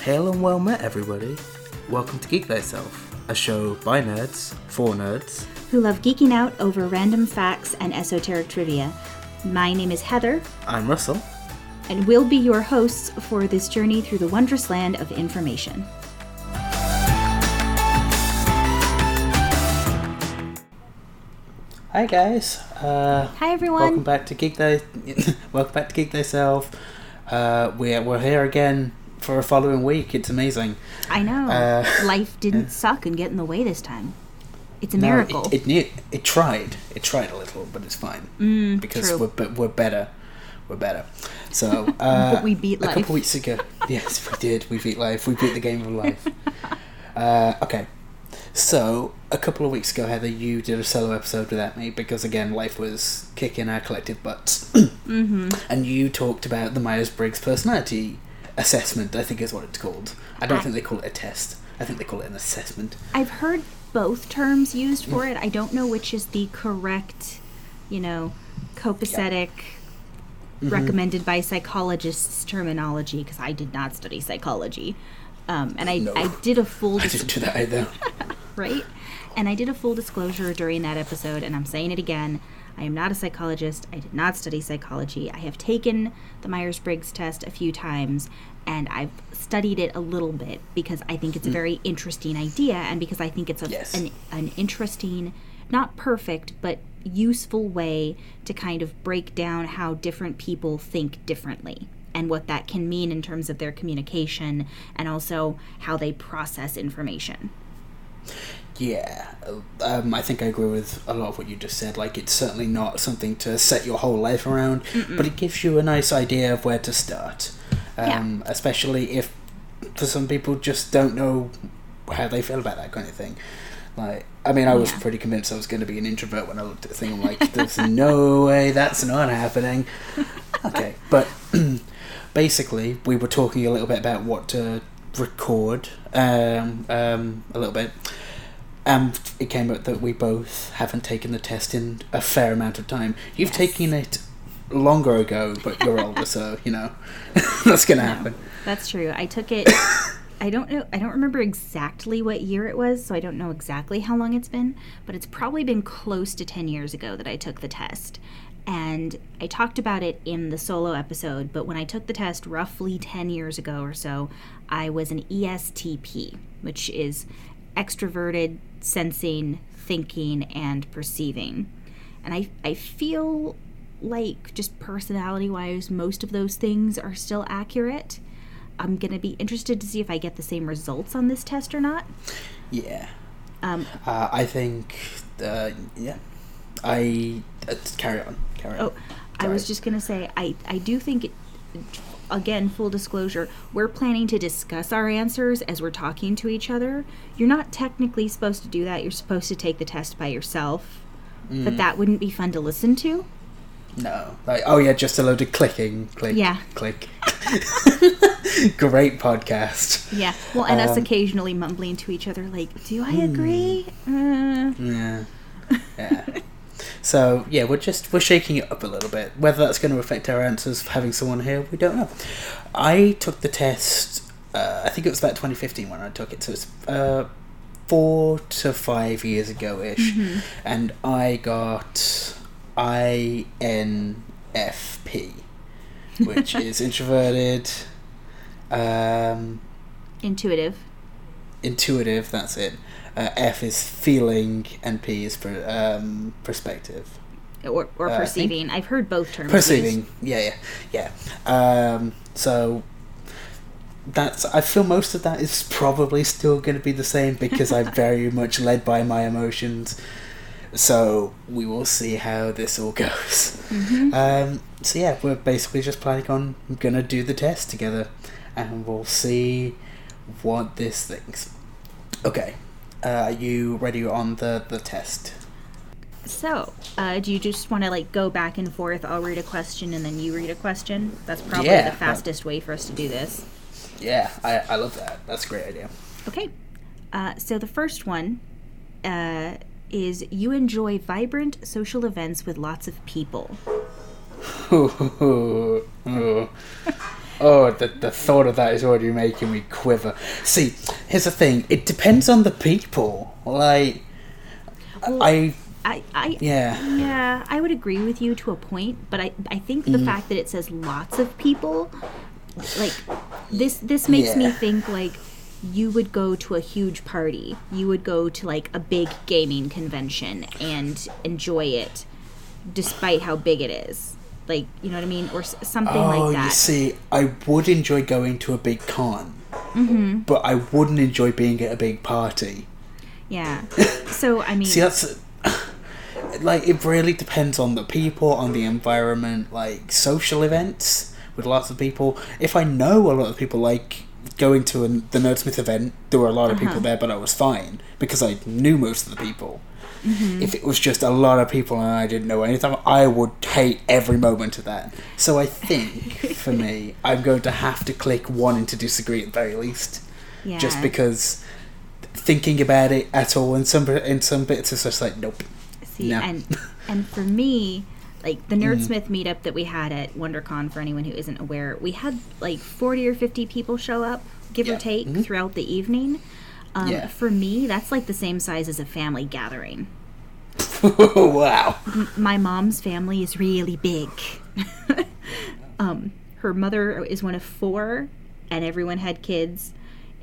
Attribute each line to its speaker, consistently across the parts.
Speaker 1: Hail and well met, everybody. Welcome to Geek, Thyself, a show by nerds, for nerds,
Speaker 2: who love geeking out over random facts and esoteric trivia. My name is Heather.
Speaker 1: I'm Russell.
Speaker 2: And we'll be your hosts for this journey through the wondrous land of information.
Speaker 1: Hi guys.
Speaker 2: Hi everyone.
Speaker 1: Welcome back to Geek Welcome back to Geek Thyself. We're here again for a following week. It's amazing.
Speaker 2: I know. Life didn't suck and get in the way this time. It's a miracle.
Speaker 1: It tried. It tried a little, but it's fine. Because
Speaker 2: true.
Speaker 1: we're better. We're better. So
Speaker 2: but we beat life.
Speaker 1: A couple weeks ago. Yes, we did. We beat life. We beat the game of life. Okay. So, a couple of weeks ago, Heather, you did a solo episode without me because, again, life was kicking our collective butts.
Speaker 2: Mm-hmm.
Speaker 1: And you talked about the Myers Briggs personality assessment, I think is what it's called. I don't think they call it a test. I think they call it an assessment.
Speaker 2: I've heard both terms used for it. I don't know which is the correct, copacetic, recommended by psychologists terminology, because I did not study psychology. I did a full...
Speaker 1: I didn't do that either.
Speaker 2: Right? And I did a full disclosure during that episode, and I'm saying it again. I am not a psychologist. I did not study psychology. I have taken the Myers Briggs test a few times, and I've studied it a little bit because I think it's a very interesting idea, and because I think it's an interesting, not perfect, but useful way to kind of break down how different people think differently, and what that can mean in terms of their communication, and also how they process information.
Speaker 1: Yeah, I think I agree with a lot of what you just said. Like, it's certainly not something to set your whole life around, but it gives you a nice idea of where to start. Especially if, for some people, just don't know how they feel about that kind of thing. Like, I mean, I was pretty convinced I was going to be an introvert when I looked at the thing. I'm like, there's no way that's not happening. Okay, but basically, we were talking a little bit about what to record, a little bit. And it came out that we both haven't taken the test in a fair amount of time. You've taken it longer ago, but you're older, so, that's going to happen.
Speaker 2: That's true. I took it... I don't remember exactly what year it was, so I don't know exactly how long it's been, but it's probably been close to 10 years ago that I took the test. And I talked about it in the solo episode, but when I took the test roughly 10 years ago or so, I was an ESTP, which is extroverted, sensing, thinking, and perceiving. And I feel like, just personality-wise, most of those things are still accurate. I'm going to be interested to see if I get the same results on this test or not.
Speaker 1: Yeah. I think, carry on.
Speaker 2: I was just going to say, I do think, again, full disclosure, we're planning to discuss our answers as we're talking to each other. You're not technically supposed to do that. You're supposed to take the test by yourself. But that wouldn't be fun to listen to.
Speaker 1: No. Like, just a load of clicking. Click.
Speaker 2: Yeah.
Speaker 1: Click. Great podcast.
Speaker 2: Yeah. Well, and us occasionally mumbling to each other like, do I agree?
Speaker 1: Yeah. So, we're shaking it up a little bit. Whether that's going to affect our answers for having someone here, we don't know. I took the test, I think it was about 2015 when I took it, so it's 4 to 5 years ago-ish, and I got INFP, which is introverted, Intuitive, that's it. F is feeling, and P is perspective.
Speaker 2: Or perceiving. I've heard both terms.
Speaker 1: Perceiving, yeah. So I feel most of that is probably still going to be the same because I'm very much led by my emotions. So we will see how this all goes. We're basically just planning on going to do the test together, and we'll see what this thinks. Okay. Are you ready on the test?
Speaker 2: So, do you just want to go back and forth? I'll read a question and then you read a question? That's probably the fastest way for us to do this.
Speaker 1: Yeah, I love that. That's a great idea.
Speaker 2: Okay. So the first one is, you enjoy vibrant social events with lots of people.
Speaker 1: Oh, the thought of that is already making me quiver. See, here's the thing. It depends on the people. Like,
Speaker 2: Well,
Speaker 1: yeah.
Speaker 2: Yeah, I would agree with you to a point, but I think the fact that it says lots of people, like, this makes me think, like, you would go to a huge party. You would go to, like, a big gaming convention and enjoy it, despite how big it is. Like, you know what I mean? Or something like that.
Speaker 1: You see, I would enjoy going to a big con, but I wouldn't enjoy being at a big party.
Speaker 2: Yeah. So, I mean...
Speaker 1: See, that's... Like, it really depends on the people, on the environment, like, social events with lots of people. If I know a lot of people, like, going to the Nerdsmith event, there were a lot of people there, but I was fine, because I knew most of the people. If it was just a lot of people and I didn't know anything, I would hate every moment of that. So I think, for me, I'm going to have to click wanting to disagree at the very least.
Speaker 2: Yeah.
Speaker 1: Just because thinking about it at all in some bits is just like, nope.
Speaker 2: See,
Speaker 1: no.
Speaker 2: and for me, like, the Nerdsmith meetup that we had at WonderCon, for anyone who isn't aware, we had like 40 or 50 people show up, give or take, throughout the evening. For me, that's like the same size as a family gathering.
Speaker 1: Wow.
Speaker 2: My mom's family is really big. Her mother is one of 4, and everyone had kids,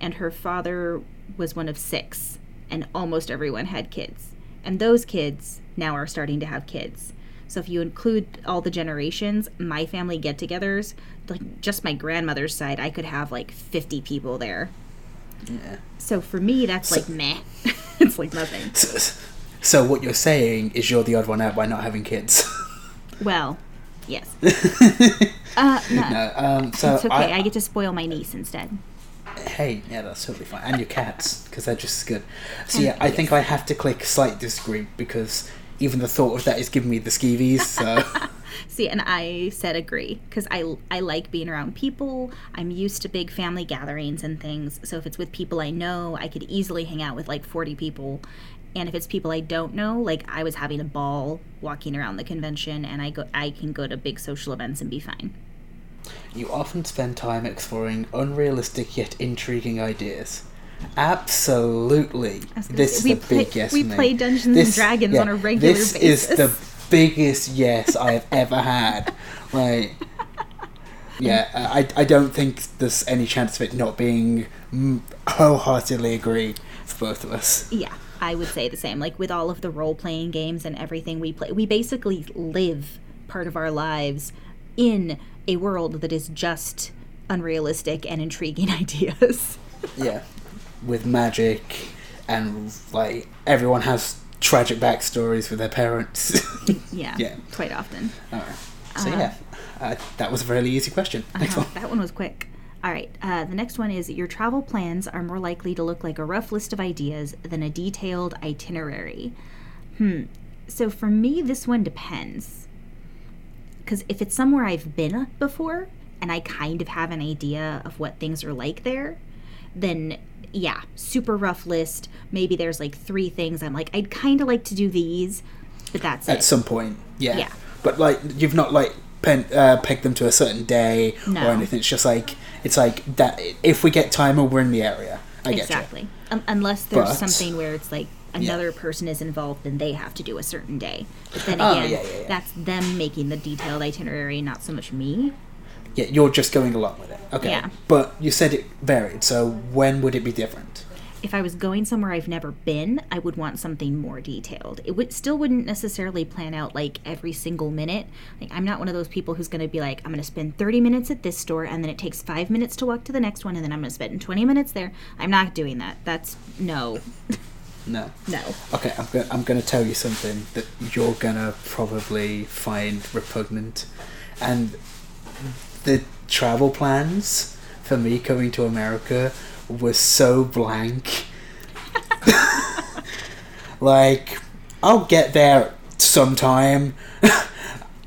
Speaker 2: and her father was one of 6, and almost everyone had kids. And those kids now are starting to have kids. So if you include all the generations, my family get-togethers, like just my grandmother's side, I could have like 50 people there.
Speaker 1: Yeah.
Speaker 2: So for me, that's like meh. It's like nothing.
Speaker 1: So what you're saying is you're the odd one out by not having kids.
Speaker 2: Well, yes.
Speaker 1: No, so
Speaker 2: it's okay. I get to spoil my niece instead.
Speaker 1: Hey, yeah, that's totally fine. And your cats, because they're just as good. So yeah, I think I have to click slight disagree, because even the thought of that is giving me the skeevies, so...
Speaker 2: See, and I said agree, because I like being around people. I'm used to big family gatherings and things, so if it's with people I know, I could easily hang out with like 40 people. And if it's people I don't know, like, I was having a ball walking around the convention, and I can go to big social events and be fine.
Speaker 1: You often spend time exploring unrealistic yet intriguing ideas. Absolutely. This is the big yes.
Speaker 2: We play Dungeons and Dragons on a regular basis.
Speaker 1: This is the biggest yes I have ever had. Like, yeah, I don't think there's any chance of it not being wholeheartedly agreed for both of us.
Speaker 2: Yeah, I would say the same. Like, with all of the role-playing games and everything we play, we basically live part of our lives in a world that is just unrealistic and intriguing ideas.
Speaker 1: Yeah, with magic, and like everyone has tragic backstories with their parents.
Speaker 2: Yeah, quite often.
Speaker 1: All right. So that was a really easy question. Next one.
Speaker 2: That one was quick. All right, the next one is, your travel plans are more likely to look like a rough list of ideas than a detailed itinerary. So for me, this one depends. Because if it's somewhere I've been before, and I kind of have an idea of what things are like there, then yeah, super rough list. Maybe there's like 3 things I'm like, I'd kind of like to do these, but that's it.
Speaker 1: At some point, yeah. But like, you've not like pegged them to a certain day or anything. It's like that. If we get time or we're in the area, I get
Speaker 2: exactly. Unless there's something where it's like another person is involved and they have to do a certain day. But then again, that's them making the detailed itinerary, not so much me.
Speaker 1: Yeah, you're just going along with it. Okay.
Speaker 2: Yeah.
Speaker 1: But you said it varied, so when would it be different?
Speaker 2: If I was going somewhere I've never been, I would want something more detailed. It wouldn't necessarily plan out like every single minute. Like, I'm not one of those people who's going to be like, I'm going to spend 30 minutes at this store, and then it takes 5 minutes to walk to the next one, and then I'm going to spend 20 minutes there. I'm not doing that. That's no.
Speaker 1: No.
Speaker 2: Okay,
Speaker 1: I'm going to tell you something that you're going to probably find repugnant. And the travel plans for me coming to America were so blank. Like, I'll get there sometime.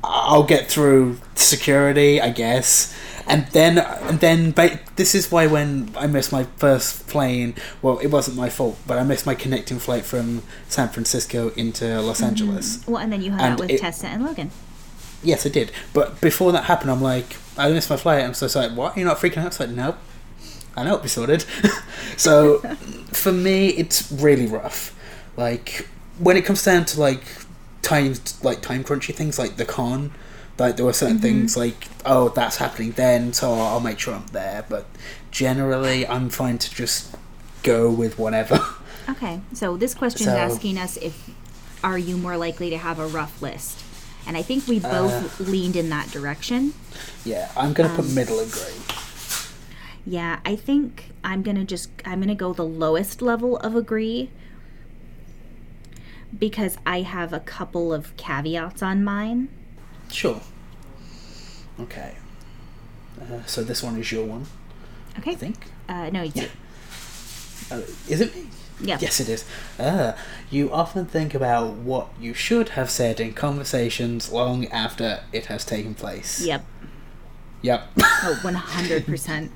Speaker 1: I'll get through security, I guess. And then this is why when I missed my first plane, well, it wasn't my fault, but I missed my connecting flight from San Francisco into Los Angeles.
Speaker 2: Well, and then you hung out with Tessa and Logan.
Speaker 1: Yes, I did. But before that happened, I'm like, I missed my flight. I'm so sorry. What? You're not freaking out? It's like, nope. I know it'll be sorted. So, for me, it's really rough. Like, when it comes down to, like time crunchy things, like the con, like, there were certain things, like, oh, that's happening then, so I'll make sure I'm there. But generally, I'm fine to just go with whatever.
Speaker 2: Okay, so this question is asking us are you more likely to have a rough list? And I think we both leaned in that direction.
Speaker 1: Yeah, I'm going to put middle agree.
Speaker 2: Yeah, I think I'm going to go the lowest level of agree because I have a couple of caveats on mine.
Speaker 1: Sure. Okay. So this one is your one.
Speaker 2: Okay.
Speaker 1: I think.
Speaker 2: No, it's you.
Speaker 1: Is it me?
Speaker 2: Yeah.
Speaker 1: Yes, it is. You often think about what you should have said in conversations long after it has taken place.
Speaker 2: Yep. Oh, 100%.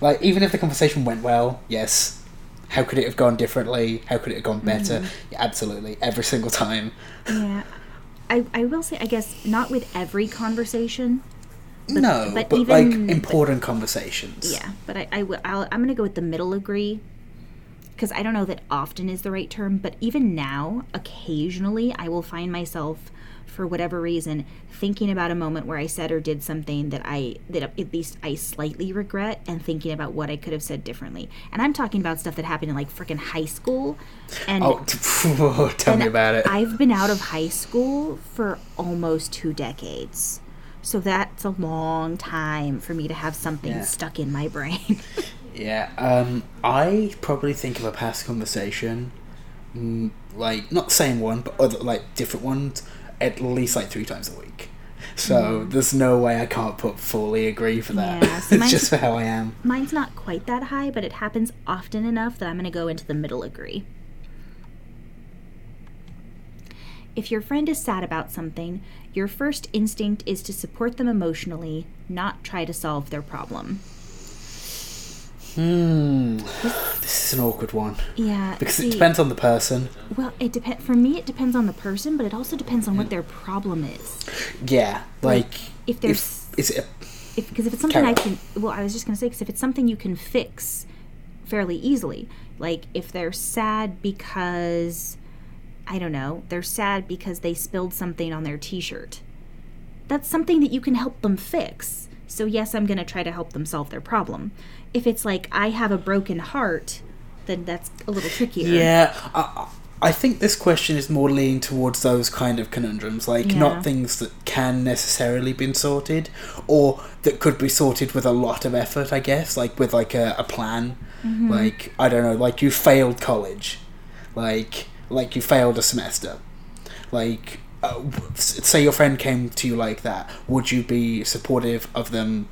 Speaker 1: Like, even if the conversation went well, yes. How could it have gone differently? How could it have gone better? Yeah, absolutely. Every single time.
Speaker 2: Yeah. I will say, I guess, not with every conversation.
Speaker 1: But even, like, important conversations.
Speaker 2: Yeah, but I'm going to go with the middle agree. Because I don't know that often is the right term, but even now, occasionally, I will find myself, for whatever reason, thinking about a moment where I said or did something that at least I slightly regret, and thinking about what I could have said differently. And I'm talking about stuff that happened in, like, freaking high school. And
Speaker 1: tell me about it.
Speaker 2: I've been out of high school for almost 2 decades. So that's a long time for me to have something stuck in my brain.
Speaker 1: Yeah, I probably think of a past conversation, like, not the same one, but other, like, different ones, at least, like, 3 times a week. So there's no way I can't put fully agree for that. Yeah, so it's just for how I am.
Speaker 2: Mine's not quite that high, but it happens often enough that I'm going to go into the middle agree. If your friend is sad about something, your first instinct is to support them emotionally, not try to solve their problem.
Speaker 1: This is an awkward one.
Speaker 2: Yeah.
Speaker 1: Because it depends on the person.
Speaker 2: Well, for me, it depends on the person, but it also depends on what their problem is.
Speaker 1: Yeah. Like
Speaker 2: if there's... Because if it's something I can... Well, I was just going to say, because if it's something you can fix fairly easily, like if they're sad because... I don't know, they're sad because they spilled something on their t-shirt. That's something that you can help them fix. So yes, I'm going to try to help them solve their problem. If it's like, I have a broken heart, then that's a little trickier.
Speaker 1: Yeah, I think this question is more leaning towards those kind of conundrums, like not things that can necessarily be sorted, or that could be sorted with a lot of effort, I guess, like with like a plan. Like, I don't know, like you failed college. Like you failed a semester. Like, say your friend came to you like that, would you be supportive of them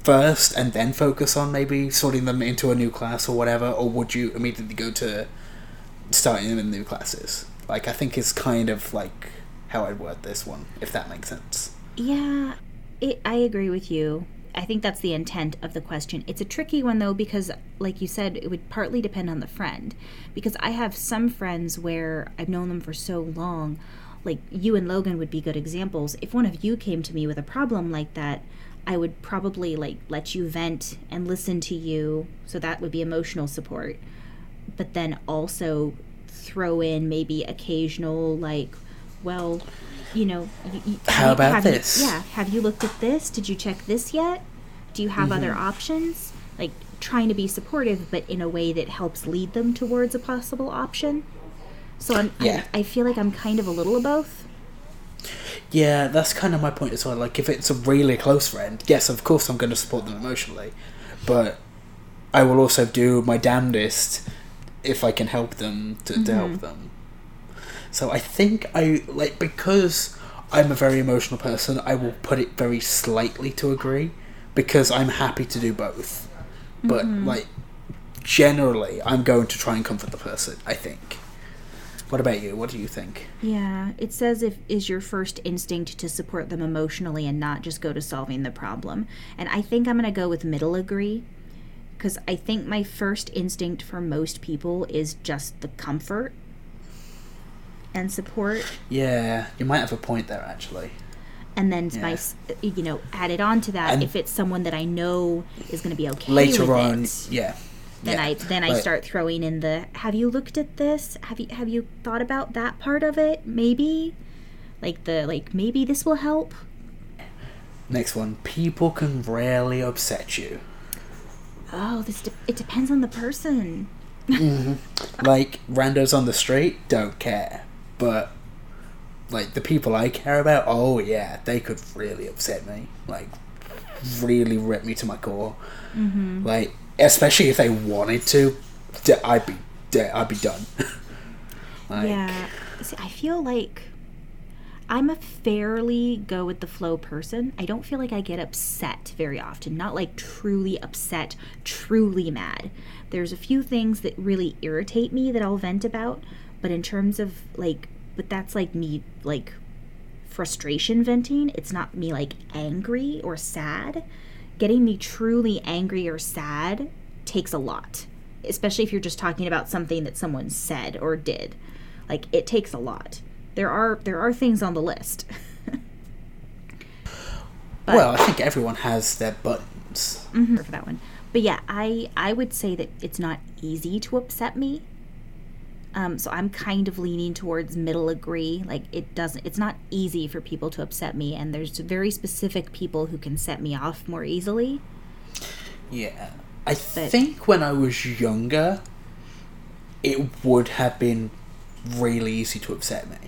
Speaker 1: first and then focus on maybe sorting them into a new class or whatever, or would you immediately go to starting them in new classes? Like, I think it's kind of like how I'd word this one, if that makes sense.
Speaker 2: Yeah, I agree with you. I think that's the intent of the question. It's a tricky one, though, because, like you said, it would partly depend on the friend. Because I have some friends where I've known them for so long, like you and Logan would be good examples. If one of you came to me with a problem like that, I would probably, like, let you vent and listen to you, so that would be emotional support. But then also throw in maybe occasional, like, well... You know,
Speaker 1: how about this?
Speaker 2: Have you looked at this? Did you check this yet? Do you have other options? Like, trying to be supportive, but in a way that helps lead them towards a possible option. So I feel like I'm kind of a little of both.
Speaker 1: Yeah, that's kind of my point as well. Like, if it's a really close friend, yes, of course I'm going to support them emotionally, but I will also do my damnedest if I can help them to help them. So I think because I'm a very emotional person, I will put it very slightly to agree, because I'm happy to do both. But, like, generally, I'm going to try and comfort the person, I think. What about you? What do you think?
Speaker 2: Yeah, it says is your first instinct to support them emotionally and not just go to solving the problem. And I think I'm going to go with middle agree, because I think my first instinct for most people is just the comfort and support.
Speaker 1: Yeah, you might have a point there, actually.
Speaker 2: And then added on to that,
Speaker 1: And
Speaker 2: if it's someone that I know is going to be okay
Speaker 1: later
Speaker 2: with
Speaker 1: on,
Speaker 2: it, then I start throwing in the, have you looked at this? Have you thought about that part of it? Maybe, maybe this will help.
Speaker 1: Next one, people can rarely upset you.
Speaker 2: Oh, it depends on the person.
Speaker 1: Mm-hmm. Like, randos on the street don't care, but like the people I care about, oh yeah, they could really upset me, like really rip me to my core.
Speaker 2: Mm-hmm.
Speaker 1: Like, especially if they wanted to, I'd be done.
Speaker 2: Yeah, see, I feel like I'm a fairly go with the flow person. I don't feel like I get upset very often. Not like truly upset, truly mad. There's a few things that really irritate me that I'll vent about, but in terms of but that's like me, like frustration venting. It's not me like angry or sad. Getting me truly angry or sad takes a lot, especially if you're just talking about something that someone said or did. Like, it takes a lot. There are things on the list.
Speaker 1: Well, I think everyone has their buttons.
Speaker 2: Mm-hmm, for that one. But yeah, I would say that it's not easy to upset me. So I'm kind of leaning towards middle agree. Like, it's not easy for people to upset me, and there's very specific people who can set me off more easily.
Speaker 1: Yeah. I think when I was younger, it would have been really easy to upset me.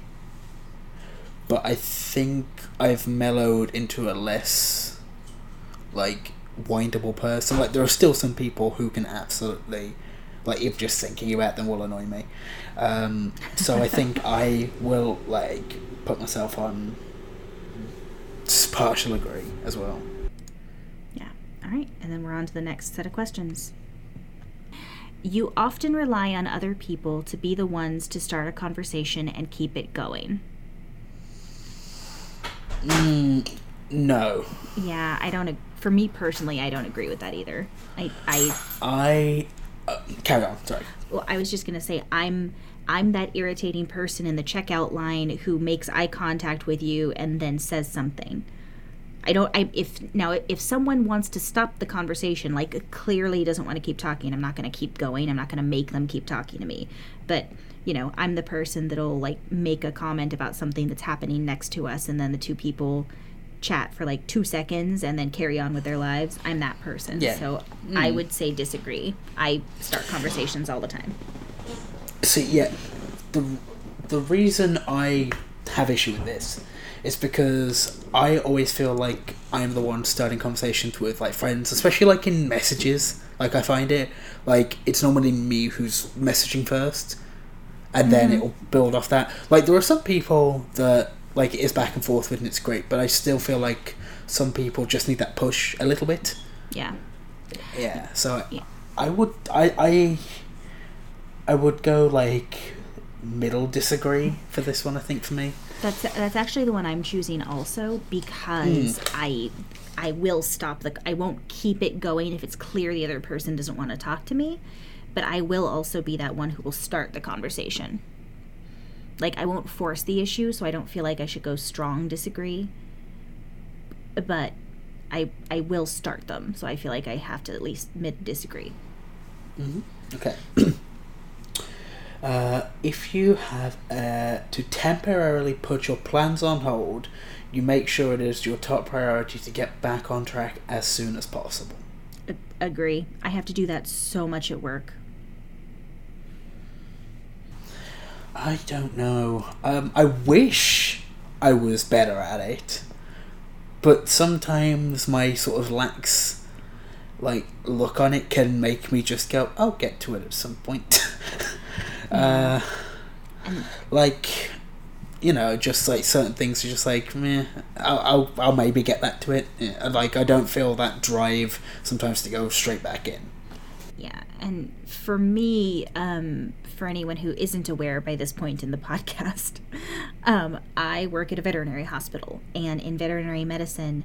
Speaker 1: But I think I've mellowed into a less, like, windable person. Like, there are still some people who can absolutely, like, if just thinking about them will annoy me. So I think I will, like, put myself on partial agree as well.
Speaker 2: Yeah. All right. And then we're on to the next set of questions. You often rely on other people to be the ones to start a conversation and keep it going.
Speaker 1: No.
Speaker 2: Yeah, I don't. For me personally, I don't agree with that either.
Speaker 1: Carry on. Sorry.
Speaker 2: Well, I was just gonna say I'm that irritating person in the checkout line who makes eye contact with you and then says something. If someone wants to stop the conversation, like clearly doesn't want to keep talking, I'm not going to keep going. I'm not going to make them keep talking to me. But, I'm the person that'll like make a comment about something that's happening next to us, and then the two people chat for like 2 seconds and then carry on with their lives. I'm that person. Yeah. So I would say disagree. I start conversations all the time.
Speaker 1: See, yeah, the reason I have issue with this is because I always feel like I'm the one starting conversations with, like, friends, especially, like, in messages. Like, I find it, like, it's normally me who's messaging first, and then it'll build off that. Like, there are some people that, like, it is back and forth with, and it's great, but I still feel like some people just need that push a little bit.
Speaker 2: Yeah.
Speaker 1: Yeah, so yeah. I would go, like, middle disagree for this one, I think, for me.
Speaker 2: That's actually the one I'm choosing also, because I will stop I won't keep it going if it's clear the other person doesn't want to talk to me, but I will also be that one who will start the conversation. Like, I won't force the issue, so I don't feel like I should go strong disagree, but I will start them, so I feel like I have to at least mid disagree.
Speaker 1: Mm-hmm. Okay. If you have to temporarily put your plans on hold, you make sure it is your top priority to get back on track as soon as possible.
Speaker 2: Agree. I have to do that so much at work.
Speaker 1: I don't know. I wish I was better at it, but sometimes my sort of lax, like, look on it can make me just go, I'll get to it at some point. Like, just like certain things are just like, meh, I'll maybe get back to it. Like, I don't feel that drive sometimes to go straight back in.
Speaker 2: Yeah, and for me, for anyone who isn't aware by this point in the podcast, I work at a veterinary hospital, and in veterinary medicine,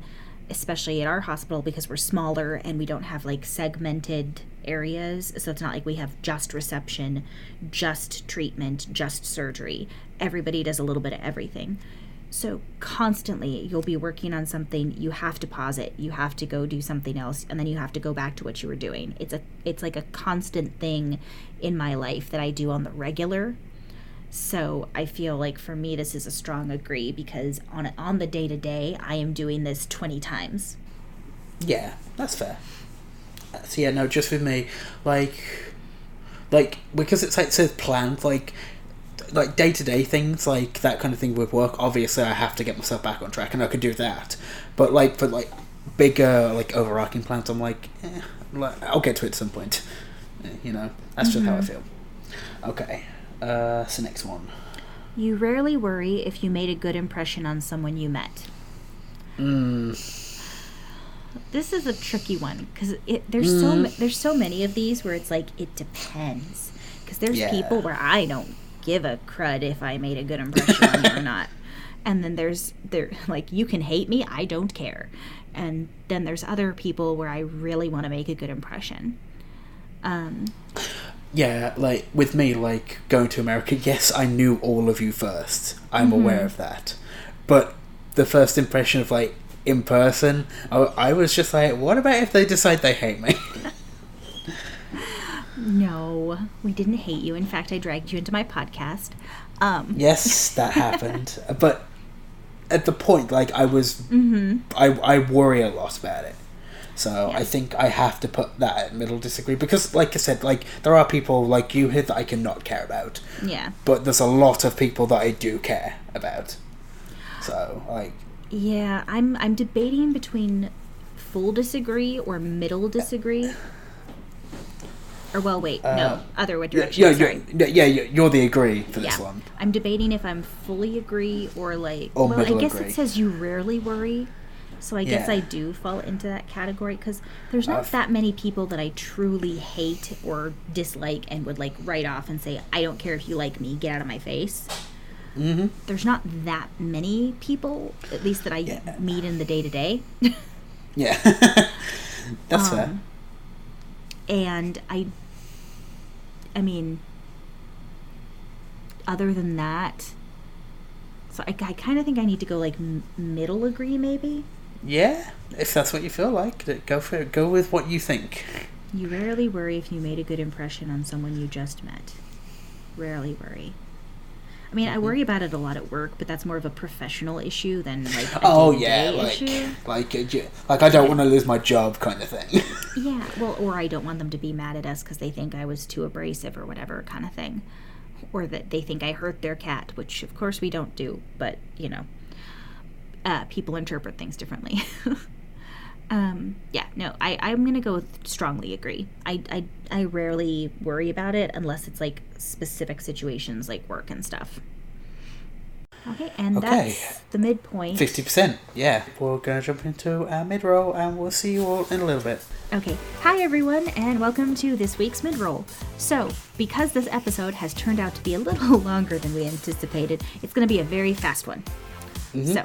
Speaker 2: especially at our hospital, because we're smaller and we don't have like segmented areas, so it's not like we have just reception, just treatment, just surgery. Everybody does a little bit of everything. So constantly you'll be working on something, you have to pause it, you have to go do something else, and then you have to go back to what you were doing. It's like a constant thing in my life that I do on the regular. So I feel like for me this is a strong agree, because on the day-to-day I am doing this 20 times.
Speaker 1: Yeah, that's fair. So yeah, no, just with me, like because it's like it says planned, like day-to-day things, like that kind of thing with work, obviously I have to get myself back on track, and I could do that. But like for like bigger, like overarching plans, I'm like, I'll get to it at some point. You know, that's just how I feel. Okay, so next one.
Speaker 2: You rarely worry if you made a good impression on someone you met. This is a tricky one, because there's so many of these where it's like, it depends. Because there's people where I don't give a crud if I made a good impression on you or not. And then there's like, you can hate me, I don't care. And then there's other people where I really want to make a good impression.
Speaker 1: Yeah, like with me, like going to America, yes, I knew all of you first. I'm aware of that. But the first impression of like in person, I was just like, what about if they decide they hate me?
Speaker 2: No, we didn't hate you. In fact, I dragged you into my podcast.
Speaker 1: Yes, that happened. But at the point, like, I was... I worry a lot about it. So I think I have to put that at middle disagree. Because, like I said, like, there are people like you here that I cannot care about.
Speaker 2: Yeah.
Speaker 1: But there's a lot of people that I do care about. So, like...
Speaker 2: Yeah, I'm debating between full disagree or middle disagree. Or, well, wait, no, other direction, sorry.
Speaker 1: You're the agree for this one.
Speaker 2: I'm debating if I'm fully agree or, like...
Speaker 1: Or
Speaker 2: well, I guess
Speaker 1: agree.
Speaker 2: It says you rarely worry, so I guess I do fall into that category, because there's not that many people that I truly hate or dislike and would, like, write off and say, I don't care if you like me, get out of my face. Mm-hmm. There's not that many people, at least that I meet in the day-to-day.
Speaker 1: Yeah. That's fair.
Speaker 2: And I mean, other than that, so I kind of think I need to go like middle agree, maybe.
Speaker 1: Yeah, if that's what you feel like, go for it. Go with what you think.
Speaker 2: You rarely worry if you made a good impression on someone you just met. Rarely worry. I mean, I worry about it a lot at work, but that's more of a professional issue than like a day-to-day issue.
Speaker 1: Like I don't want to lose my job kind of thing.
Speaker 2: Yeah, well, or I don't want them to be mad at us because they think I was too abrasive or whatever kind of thing, or that they think I hurt their cat, which of course we don't do, but you know, people interpret things differently. I'm gonna go with strongly agree. I rarely worry about it unless it's like specific situations like work and stuff. Okay, and that's the midpoint.
Speaker 1: 50%, yeah. We're gonna jump into our mid-roll and we'll see you all in a little bit.
Speaker 2: Okay, hi everyone and welcome to this week's mid-roll. So, because this episode has turned out to be a little longer than we anticipated, it's gonna be a very fast one. Mm-hmm. So,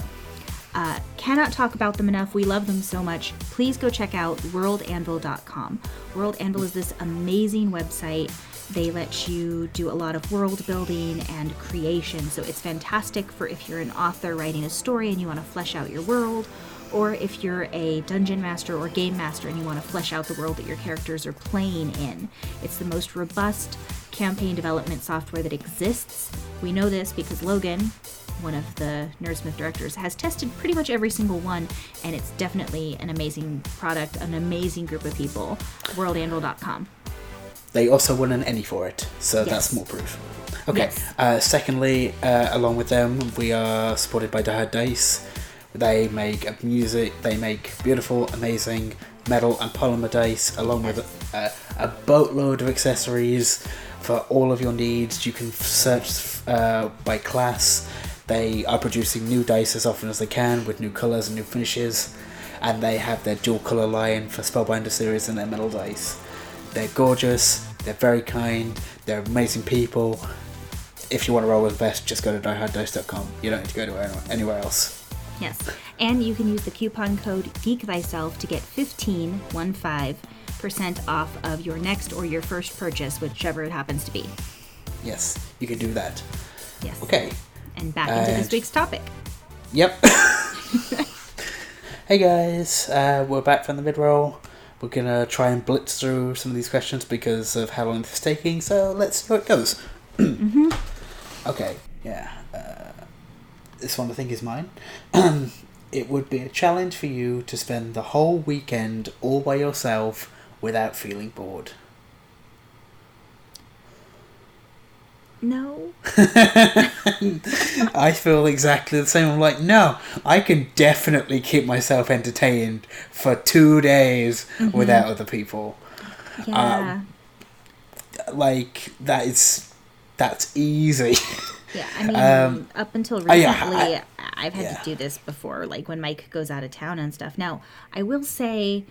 Speaker 2: cannot talk about them enough. We love them so much. Please go check out worldanvil.com. World Anvil is this amazing website. They let you do a lot of world building and creation. So it's fantastic for if you're an author writing a story and you want to flesh out your world, or if you're a dungeon master or game master and you want to flesh out the world that your characters are playing in. It's the most robust campaign development software that exists. We know this because Logan, one of the Nerdsmith directors, has tested pretty much every single one, and it's definitely an amazing product, an amazing group of people. worldanvil.com.
Speaker 1: They also won an Emmy for it, so that's more proof. Okay, secondly, along with them, we are supported by Die Hard Dice. They make music, they make beautiful, amazing metal and polymer dice, along with a boatload of accessories for all of your needs. You can search by class. They are producing new dice as often as they can with new colours and new finishes, and they have their dual colour line for Spellbinder series and their metal dice. They're gorgeous, they're very kind, they're amazing people. If you want to roll with the best, just go to dieharddice.com. You don't need to go to anywhere else.
Speaker 2: Yes, and you can use the coupon code Geek Thyself to get 15% off of your next or your first purchase, whichever it happens to be.
Speaker 1: Yes, you can do that.
Speaker 2: Yes.
Speaker 1: Okay.
Speaker 2: And back into this week's topic.
Speaker 1: Yep. Hey guys, we're back from the mid-roll. We're going to try and blitz through some of these questions because of how long it's taking, so let's see how it goes.
Speaker 2: Mm-hmm.
Speaker 1: Okay, yeah. This one I think is mine. It would be a challenge for you to spend the whole weekend all by yourself without feeling bored.
Speaker 2: No.
Speaker 1: I feel exactly the same. I'm like, no, I can definitely keep myself entertained for 2 days without other people.
Speaker 2: Yeah.
Speaker 1: That's easy.
Speaker 2: Yeah, I mean, up until recently, I've had to do this before, like when Mike goes out of town and stuff. Now, I will say,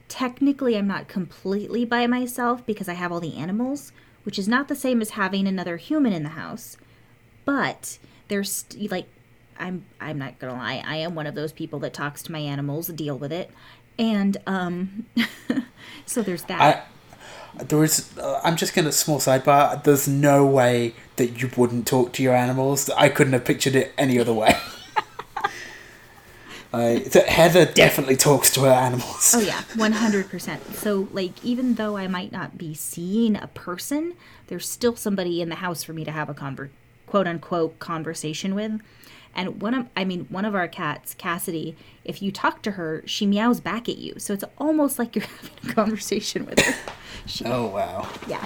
Speaker 2: technically, I'm not completely by myself because I have all the animals, which is not the same as having another human in the house. But there's I'm not gonna lie, I am one of those people that talks to my animals, deal with it, and so there's that.
Speaker 1: I'm just gonna small sidebar. There's no way that you wouldn't talk to your animals. I couldn't have pictured it any other way. Heather definitely talks to her animals.
Speaker 2: Oh yeah, 100%. So like, even though I might not be seeing a person, there's still somebody in the house for me to have a quote unquote conversation with. And one of our cats, Cassidy, if you talk to her, she meows back at you. So it's almost like you're having a conversation with her.
Speaker 1: Oh wow.
Speaker 2: Yeah,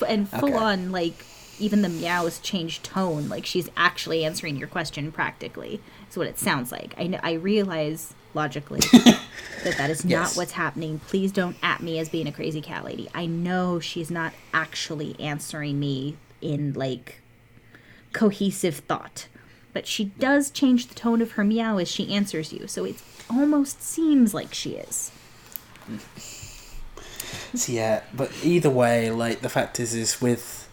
Speaker 2: and full on, like, even the meows change tone. Like she's actually answering your question practically. Is what it sounds like. I realize logically that is not what's happening. Please don't at me as being a crazy cat lady. I know she's not actually answering me in like cohesive thought, but she does change the tone of her meow as she answers you. So it almost seems like she is.
Speaker 1: So yeah, but either way, like the fact is with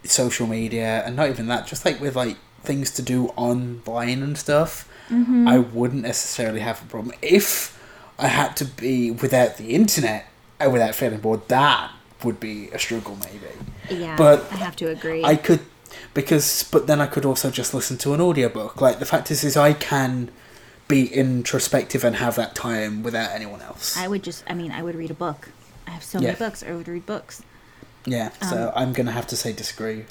Speaker 1: social media, and not even that, just like with like things to do online and stuff, I wouldn't necessarily have a problem. If I had to be without the internet, without feeling bored, that would be a struggle maybe.
Speaker 2: Yeah,
Speaker 1: but
Speaker 2: I have to agree.
Speaker 1: I could, but then I could also just listen to an audiobook. Like the fact is I can be introspective and have that time without anyone else.
Speaker 2: I would read a book. I have so many books. I would read books.
Speaker 1: Yeah, so I'm going to have to say disagree.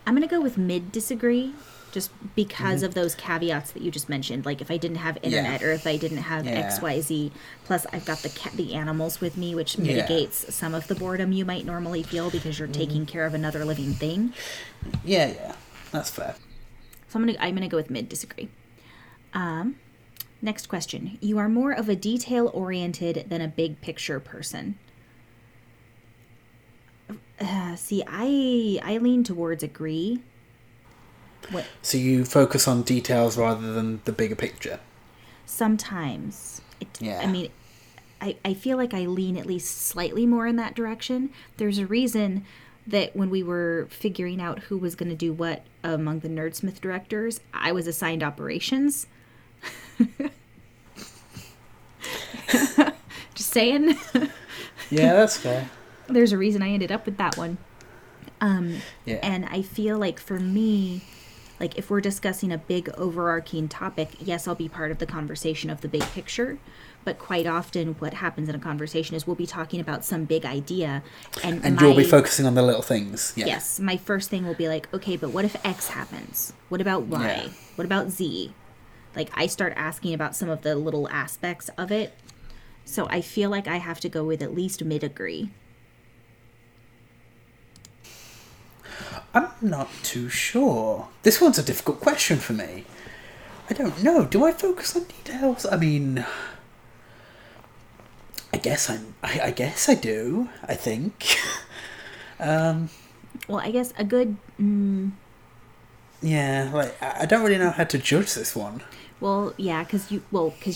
Speaker 1: I'm
Speaker 2: going to go with mid-disagree, just because of those caveats that you just mentioned. Like, if I didn't have internet or if I didn't have XYZ, plus I've got the animals with me, which mitigates some of the boredom you might normally feel because you're taking care of another living thing.
Speaker 1: Yeah, that's fair.
Speaker 2: So I'm gonna go with mid-disagree. Next question. You are more of a detail-oriented than a big-picture person. See, I lean towards agree. What?
Speaker 1: So you focus on details rather than the bigger picture?
Speaker 2: Sometimes. I mean, I feel like I lean at least slightly more in that direction. There's a reason that when we were figuring out who was going to do what among the Nerdsmith directors, I was assigned operations. Just saying.
Speaker 1: Yeah, that's fair.
Speaker 2: There's a reason I ended up with that one. And I feel like for me, like if we're discussing a big overarching topic, yes, I'll be part of the conversation of the big picture. But quite often what happens in a conversation is we'll be talking about some big idea. And
Speaker 1: you'll be focusing on the little things. Yeah.
Speaker 2: Yes. My first thing will be like, okay, but what if X happens? What about Y? Yeah. What about Z? Like I start asking about some of the little aspects of it. So I feel like I have to go with at least mid-agree.
Speaker 1: I'm not too sure. This one's a difficult question for me. I don't know. Do I focus on details? I mean, I guess I do. I think.
Speaker 2: Well, I guess a good.
Speaker 1: Yeah, like I don't really know how to judge this one.
Speaker 2: Well, yeah, because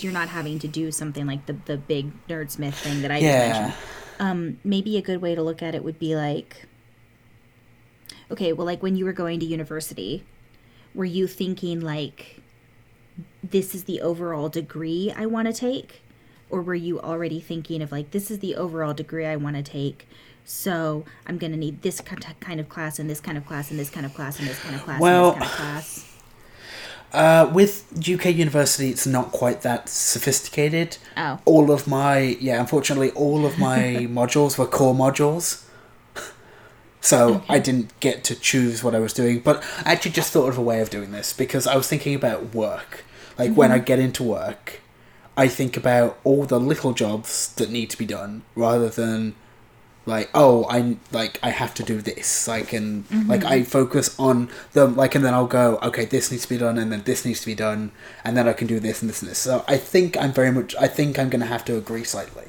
Speaker 2: you're not having to do something like the big Nerdsmith thing that I just mentioned. Maybe a good way to look at it would be like. Okay, well, like when you were going to university, were you thinking like, this is the overall degree I want to take? Or were you already thinking of like, this is the overall degree I want to take, so I'm going to need this kind of class and this kind of class and this kind of class and this kind of class and this kind of class?
Speaker 1: With UK University, it's not quite that sophisticated.
Speaker 2: Oh.
Speaker 1: Unfortunately, all of my modules were core modules. So
Speaker 2: Okay.
Speaker 1: I didn't get to choose what I was doing. But I actually just thought of a way of doing this because I was thinking about work. Like, when I get into work, I think about all the little jobs that need to be done rather than... like, I have to do this, I focus on them, and then I'll go, okay, this needs to be done, and then this needs to be done, and then I can do this and this and this. So I think I'm going to have to agree slightly,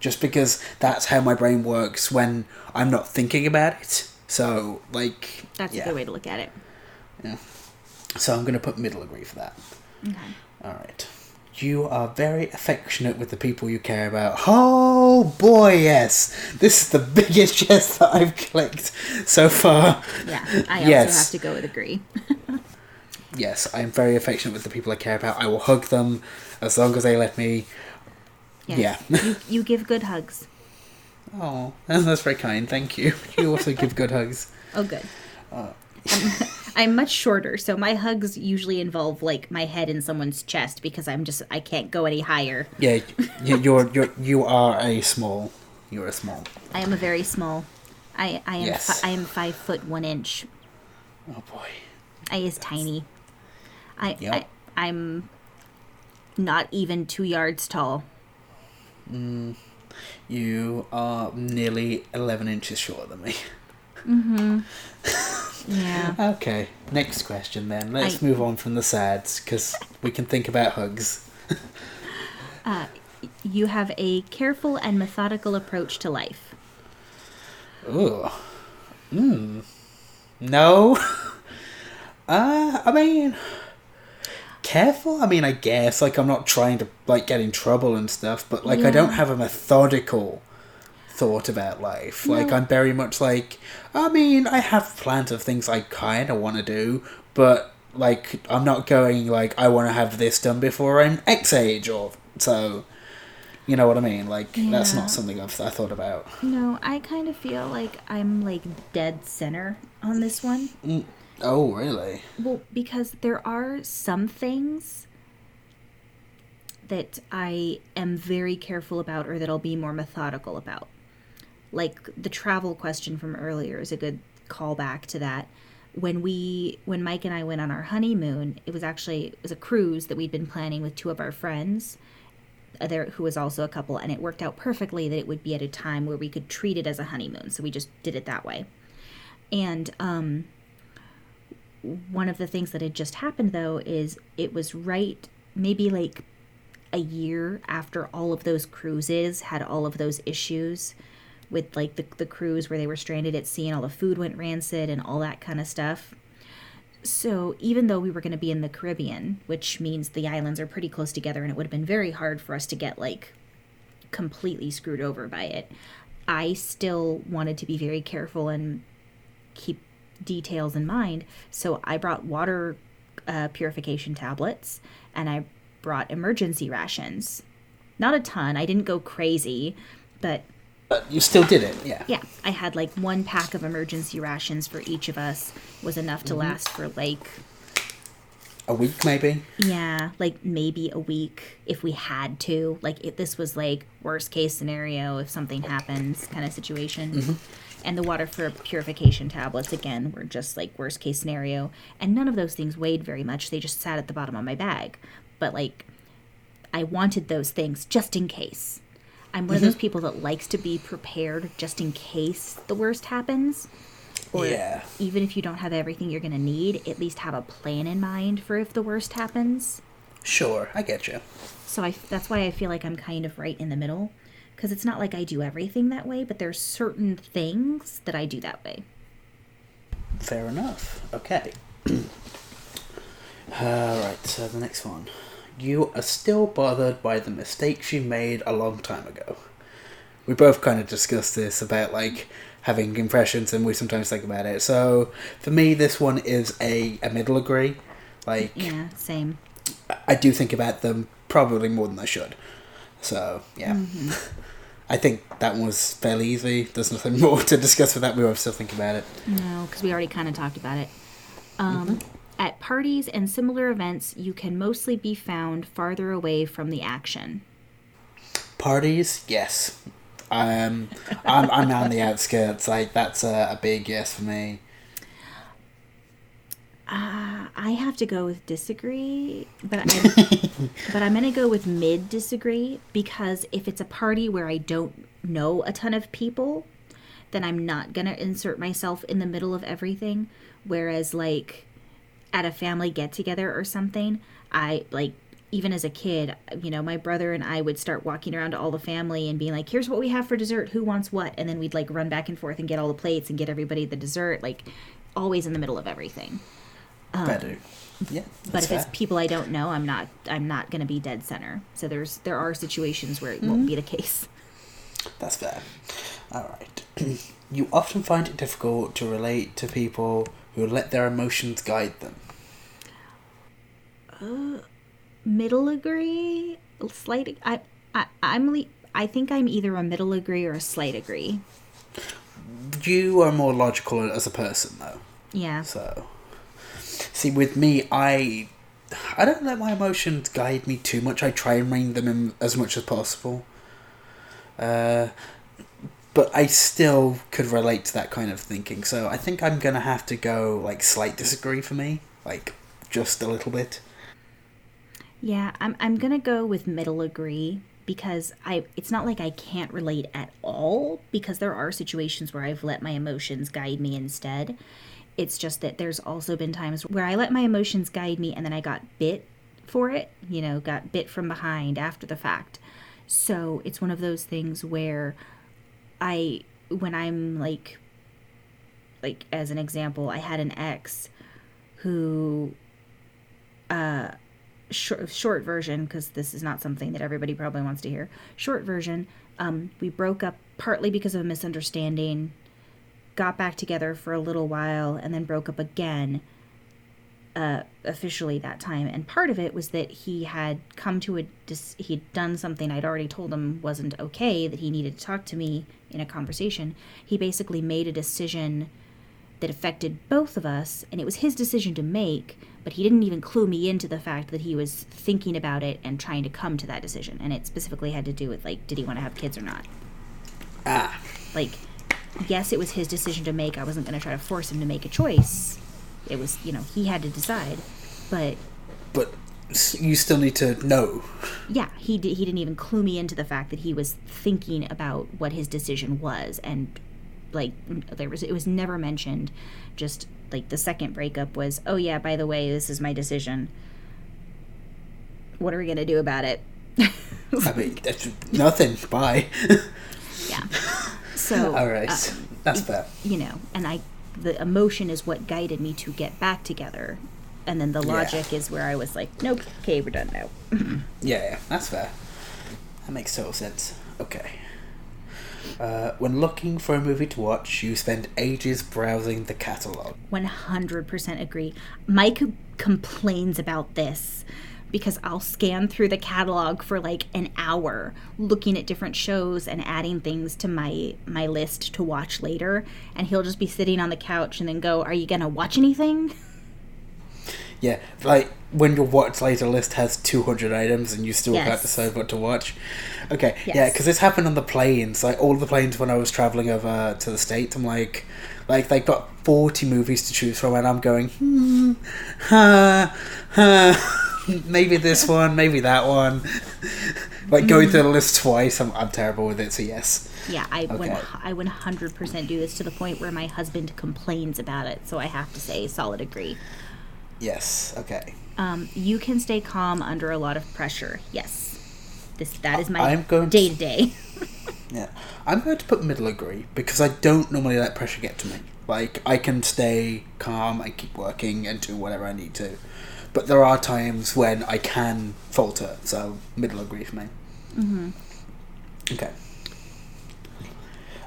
Speaker 1: just because that's how my brain works when I'm not thinking about it. So,
Speaker 2: That's a good way to look at it.
Speaker 1: Yeah. So I'm going to put middle agree for that.
Speaker 2: Okay.
Speaker 1: Alright. You are very affectionate with the people you care about. Oh boy, yes. This is the biggest yes that I've clicked so far.
Speaker 2: Yeah, I also have to go with agree.
Speaker 1: Yes, I am very affectionate with the people I care about. I will hug them as long as they let me.
Speaker 2: Yes.
Speaker 1: Yeah.
Speaker 2: You give good hugs.
Speaker 1: Oh, that's very kind. Thank you. You also give good hugs.
Speaker 2: Oh, good. I'm much shorter, so my hugs usually involve my head in someone's chest because I can't go any higher.
Speaker 1: Yeah, you are a small. You're a small.
Speaker 2: I am a very small. I am
Speaker 1: Yes.
Speaker 2: I am 5 foot 1 inch.
Speaker 1: Oh boy.
Speaker 2: I is tiny.
Speaker 1: Yep.
Speaker 2: I'm not even 2 yards tall.
Speaker 1: You are nearly 11 inches shorter than me.
Speaker 2: Mm-hmm. Yeah.
Speaker 1: Okay, next question then. Let's move on from the sads, because we can think about hugs.
Speaker 2: You have a careful and methodical approach to life.
Speaker 1: Ooh. No. I mean... careful? I mean, I guess. I'm not trying to, get in trouble and stuff, but, I don't have a methodical thought about life.
Speaker 2: No.
Speaker 1: I'm very much I have plans of things I kind of want to do, but I'm not going I want to have this done before I'm X age, or so, you know what I mean. That's not something I thought about.
Speaker 2: No, I kind of feel like I'm dead center on this one.
Speaker 1: Oh, really?
Speaker 2: Well, because there are some things that I am very careful about, or that I'll be more methodical about. The travel question from earlier is a good callback to that. When Mike and I went on our honeymoon, it was a cruise that we'd been planning with 2 of our friends, who was also a couple, and it worked out perfectly that it would be at a time where we could treat it as a honeymoon, so we just did it that way. And one of the things that had just happened, though, is it was right maybe a year after all of those cruises had all of those issues with the cruise where they were stranded at sea and all the food went rancid and all that kind of stuff. So even though we were going to be in the Caribbean, which means the islands are pretty close together and it would have been very hard for us to get completely screwed over by it, I still wanted to be very careful and keep details in mind. So I brought water purification tablets, and I brought emergency rations. Not a ton. I didn't go crazy, but
Speaker 1: you still did it, yeah.
Speaker 2: Yeah, I had 1 pack of emergency rations for each of us. Was enough to last for
Speaker 1: a week, maybe?
Speaker 2: Yeah, maybe a week if we had to. If this was worst case scenario, if something happens kind of situation. Mm-hmm. And the water for purification tablets, again, were just worst case scenario. And none of those things weighed very much. They just sat at the bottom of my bag. But I wanted those things just in case. I'm one of those people that likes to be prepared just in case the worst happens. Or even if you don't have everything you're going to need, at least have a plan in mind for if the worst happens.
Speaker 1: Sure, I get you.
Speaker 2: So that's why I feel like I'm kind of right in the middle. Because it's not like I do everything that way, but there's certain things that I do that way.
Speaker 1: Fair enough. Okay. Alright, so the next one. You are still bothered by the mistakes you made a long time ago. We both kind of discussed this about having impressions, and we sometimes think about it. So for me, this one is a middle agree.
Speaker 2: Yeah, same.
Speaker 1: I do think about them probably more than I should. So yeah. Mm-hmm. I think that one was fairly easy. There's nothing more to discuss with that. We were still thinking about it.
Speaker 2: No, because we already kind of talked about it. At parties and similar events, you can mostly be found farther away from the action.
Speaker 1: Parties, yes. I'm on the outskirts. Like, that's a big yes for me.
Speaker 2: I have to go with disagree, but I'm going to go with mid disagree, because if it's a party where I don't know a ton of people, then I'm not going to insert myself in the middle of everything. Whereas, like, at a family get-together or something, even as a kid, my brother and I would start walking around to all the family and being like, here's what we have for dessert, who wants what? And then we'd, like, run back and forth and get all the plates and get everybody the dessert, like, always in the middle of everything.
Speaker 1: Better. Yeah.
Speaker 2: But if
Speaker 1: fair.
Speaker 2: it's people I don't know, I'm not going to be dead center. So there are situations where it won't be the case.
Speaker 1: That's fair. All right. You often find it difficult to relate to people who let their emotions guide them.
Speaker 2: Middle agree, slight. I think I'm either a middle agree or a slight agree.
Speaker 1: You are more logical as a person, though.
Speaker 2: Yeah.
Speaker 1: So, see, with me, I don't let my emotions guide me too much. I try and rein them in as much as possible. But I still could relate to that kind of thinking. So I think I'm going to have to go, like, slight disagree for me. Like, just a little bit.
Speaker 2: Yeah, I'm going to go with middle agree, because it's not like I can't relate at all, because there are situations where I've let my emotions guide me instead. It's just that there's also been times where I let my emotions guide me and then I got bit for it, got bit from behind after the fact. So it's one of those things where when I'm like as an example, I had an ex who, short version, because this is not something that everybody probably wants to hear. Short version, we broke up partly because of a misunderstanding, got back together for a little while, and then broke up again, officially that time. And part of it was that he had come to he'd done something I'd already told him wasn't okay, that he needed to talk to me in a conversation. He basically made a decision that affected both of us, and it was his decision to make, but he didn't even clue me into the fact that he was thinking about it and trying to come to that decision. And it specifically had to do with, like, did he want to have kids or not? Like, yes, it was his decision to make. I wasn't going to try to force him to make a choice. It was, he had to decide. But
Speaker 1: you still need to know.
Speaker 2: Yeah, he didn't even clue me into the fact that he was thinking about what his decision was, and like it was never mentioned. Just like the second breakup was, oh yeah, by the way, this is my decision. What are we gonna do about it?
Speaker 1: I mean, that's nothing. Bye.
Speaker 2: Yeah. So
Speaker 1: all right, that's fair.
Speaker 2: And the emotion is what guided me to get back together. And then the logic is where I was like, nope, okay, we're done now.
Speaker 1: Yeah, that's fair. That makes total sense. Okay. When looking for a movie to watch, you spend ages browsing the catalogue.
Speaker 2: 100% agree. Mike complains about this because I'll scan through the catalog for like an hour looking at different shows and adding things to my list to watch later. And he'll just be sitting on the couch and then go, are you going to watch anything?
Speaker 1: Yeah, like when your watch later list has 200 items and you still can't decide what to watch. Okay, yeah, because this happened on the planes. Like all the planes when I was traveling over to the States, I'm like they got 40 movies to choose from, and I'm going, maybe this one, maybe that one. Like going through the list twice, I'm terrible with it. So yes.
Speaker 2: Yeah, I 100% do this to the point where my husband complains about it. So I have to say, solid agree.
Speaker 1: Yes. Okay.
Speaker 2: You can stay calm under a lot of pressure. Yes. That is my day to day.
Speaker 1: Yeah. I'm going to put middle agree because I don't normally let pressure get to me. Like, I can stay calm and keep working and do whatever I need to. But there are times when I can falter, so middle agree for me. Mm-hmm. Okay.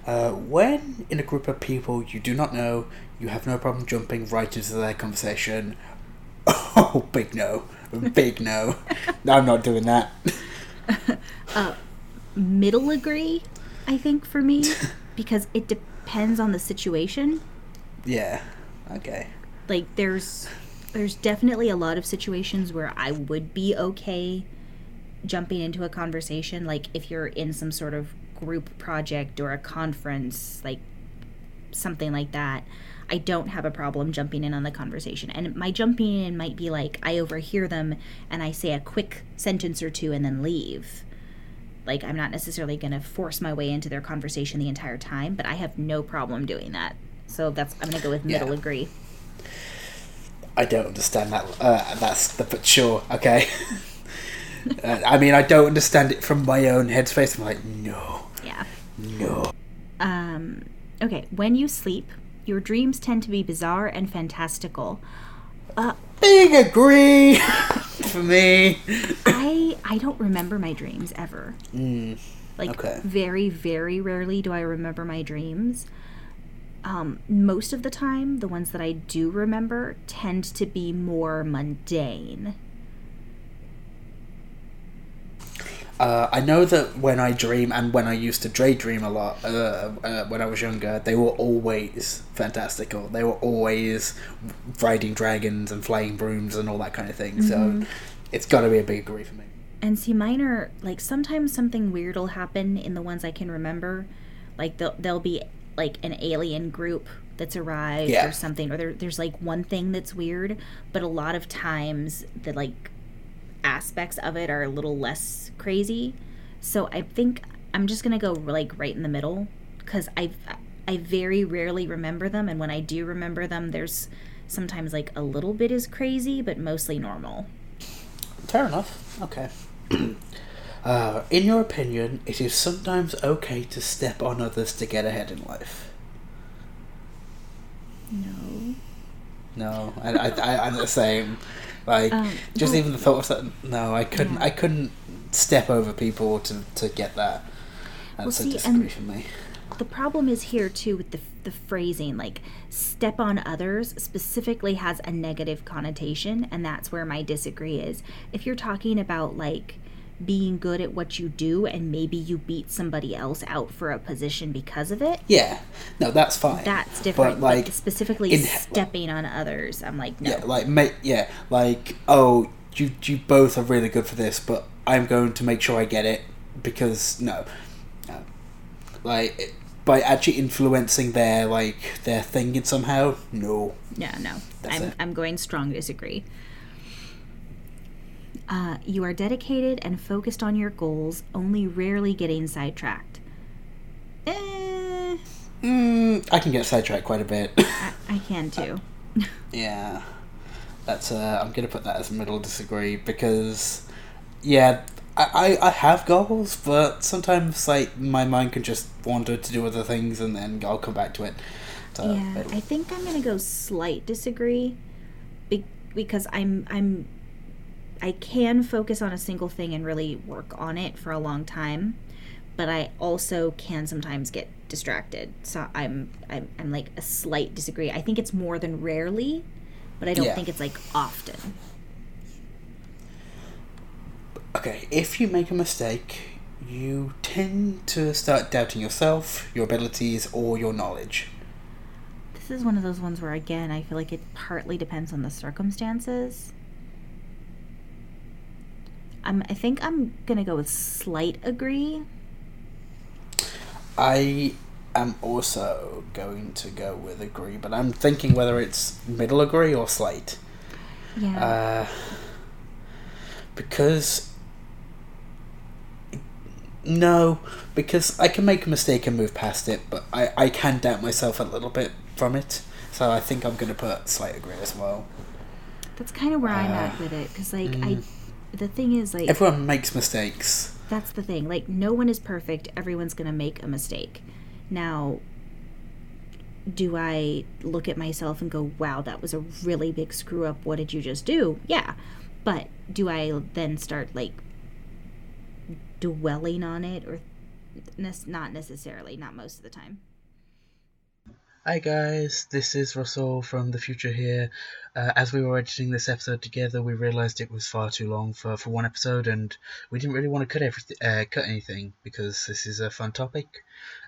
Speaker 1: When in a group of people you do not know, you have no problem jumping right into their conversation. Oh, big no. Big no. I'm not doing that.
Speaker 2: Middle agree, I think, for me, because it depends on the situation.
Speaker 1: Yeah. Okay.
Speaker 2: Like, there's There's definitely a lot of situations where I would be okay jumping into a conversation, like if you're in some sort of group project or a conference, like something like that. I don't have a problem jumping in on the conversation. And my jumping in might be like I overhear them and I say a quick sentence or two and then leave. Like, I'm not necessarily going to force my way into their conversation the entire time, but I have no problem doing that. So I'm going to go with middle agree.
Speaker 1: I don't understand that. But sure, okay. I mean, I don't understand it from my own headspace. I'm like, no.
Speaker 2: Yeah.
Speaker 1: No.
Speaker 2: Okay, when you sleep, your dreams tend to be bizarre and fantastical.
Speaker 1: Big agree for me.
Speaker 2: I don't remember my dreams ever.
Speaker 1: Okay.
Speaker 2: Very, very rarely do I remember my dreams. Most of the time, the ones that I do remember tend to be more mundane.
Speaker 1: I know that when I dream, and when I used to daydream a lot when I was younger, they were always fantastical. They were always riding dragons and flying brooms and all that kind of thing. So it's got to be a big agree for me.
Speaker 2: And see, mine are, like, sometimes something weird will happen in the ones I can remember. Like, there'll be, like, an alien group that's arrived or something. Or there's, like, one thing that's weird. But a lot of times, the, like, aspects of it are a little less crazy. So I think I'm just going to go, like, right in the middle. Because I very rarely remember them. And when I do remember them, there's sometimes, like, a little bit is crazy, but mostly normal.
Speaker 1: Fair enough. Okay. In your opinion, it is sometimes okay to step on others to get ahead in life. No, I'm the same. Like, even the thought of that. No, I couldn't step over people to get that. That's a disagree for me.
Speaker 2: The problem is here too with the phrasing, like step on others specifically has a negative connotation, and that's where my disagree is. If you're talking about like being good at what you do and maybe you beat somebody else out for a position because of it.
Speaker 1: Yeah. No, that's fine.
Speaker 2: That's different. But like specifically stepping on others, I'm like, no.
Speaker 1: Oh, you both are really good for this, but I'm going to make sure I get it because no. Like by actually influencing their thinking somehow, no.
Speaker 2: Yeah, no. I'm going strong disagree. You are dedicated and focused on your goals, only rarely getting sidetracked.
Speaker 1: I can get sidetracked quite a bit.
Speaker 2: I can too.
Speaker 1: Yeah. That's I'm going to put that as a middle disagree because, yeah, I have goals, but sometimes like my mind can just wander to do other things and then I'll come back to it. So,
Speaker 2: yeah, I think I'm going to go slight disagree because I can focus on a single thing and really work on it for a long time, but I also can sometimes get distracted. So I'm like a slight disagree. I think it's more than rarely, but I don't think it's like often.
Speaker 1: Okay, if you make a mistake, you tend to start doubting yourself, your abilities, or your knowledge.
Speaker 2: This is one of those ones where, again, I feel like it partly depends on the circumstances. I think I'm going to go with slight agree.
Speaker 1: I am also going to go with agree, but I'm thinking whether it's middle agree or slight.
Speaker 2: Yeah.
Speaker 1: Because I can make a mistake and move past it, but I can doubt myself a little bit from it. So I think I'm going to put slight agree as well.
Speaker 2: That's kind of where I'm at with it, because the thing is, like,
Speaker 1: everyone makes mistakes.
Speaker 2: That's the thing. Like, no one is perfect. Everyone's going to make a mistake. Now, do I look at myself and go, wow, that was a really big screw up. What did you just do? Yeah. But do I then start, like, dwelling on it? Or not necessarily. Not most of the time.
Speaker 1: Hi guys, this is Russell from the future here. As we were editing this episode together, we realised it was far too long for one episode, and we didn't really want to cut anything because this is a fun topic,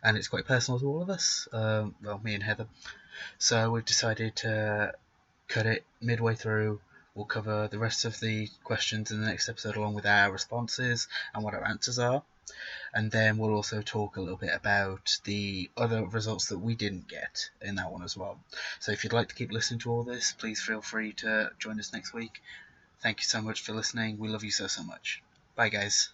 Speaker 1: and it's quite personal to all of us. Well, me and Heather. So we've decided to cut it midway through. We'll cover the rest of the questions in the next episode along with our responses and what our answers are. And then we'll also talk a little bit about the other results that we didn't get in that one as well. So if you'd like to keep listening to all this, please feel free to join us next week. Thank you so much for listening. We love you so much. Bye, guys.